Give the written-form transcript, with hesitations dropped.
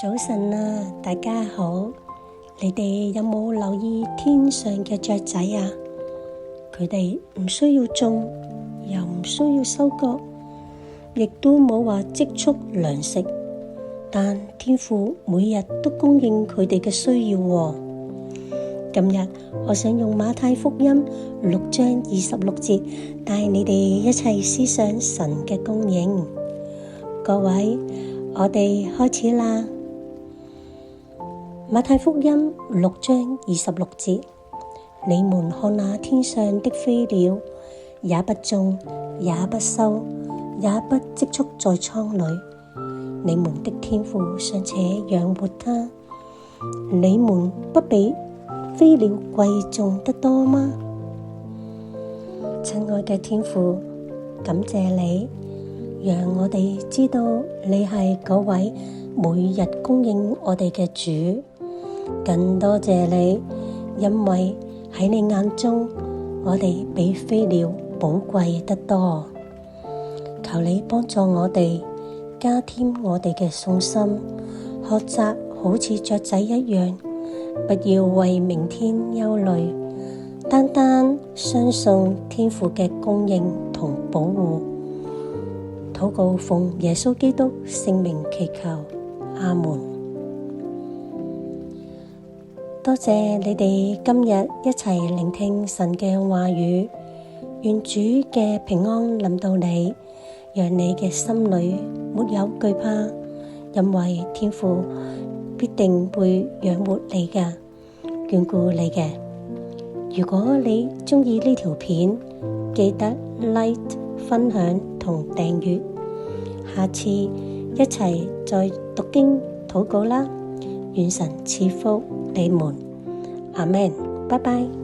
早晨啊，大家好！你哋有冇留意天上嘅雀仔啊？佢哋唔需要種，又唔需要收割，亦都冇話積蓄糧食，但天父每日都供應佢哋嘅需要喎。今日我想用馬太福音6章26節帶你哋一齊思想神嘅供應。各位，我哋開始啦。馬太福音6章26節，你們看那天上的飛鳥，也不種，也不收，也不積蓄在倉裏，你們的天父尚且養活它，你們不比飛鳥貴重得多嗎？親愛嘅天父，感謝你，讓我哋知道你係嗰位每日供應我哋嘅主。更多謝你，因為喺你眼中，我哋比飛鳥寶貴得多。求你幫助我哋，加添我哋嘅信心，學習好似雀仔一樣，不要為明天憂慮，單單相信天父嘅供應同保護。禱告奉耶穌基督聖名祈求，阿門。多謝你哋今日一齊聆聽神嘅話語，願主嘅平安臨到你，讓你嘅心裏沒有懼怕，因為天父必定會養活你㗎，眷顧你嘅。如果你鍾意呢條片，記得 like、分享同訂閱。下次一齊再讀經禱告啦。願神賜福你們，阿們，拜拜。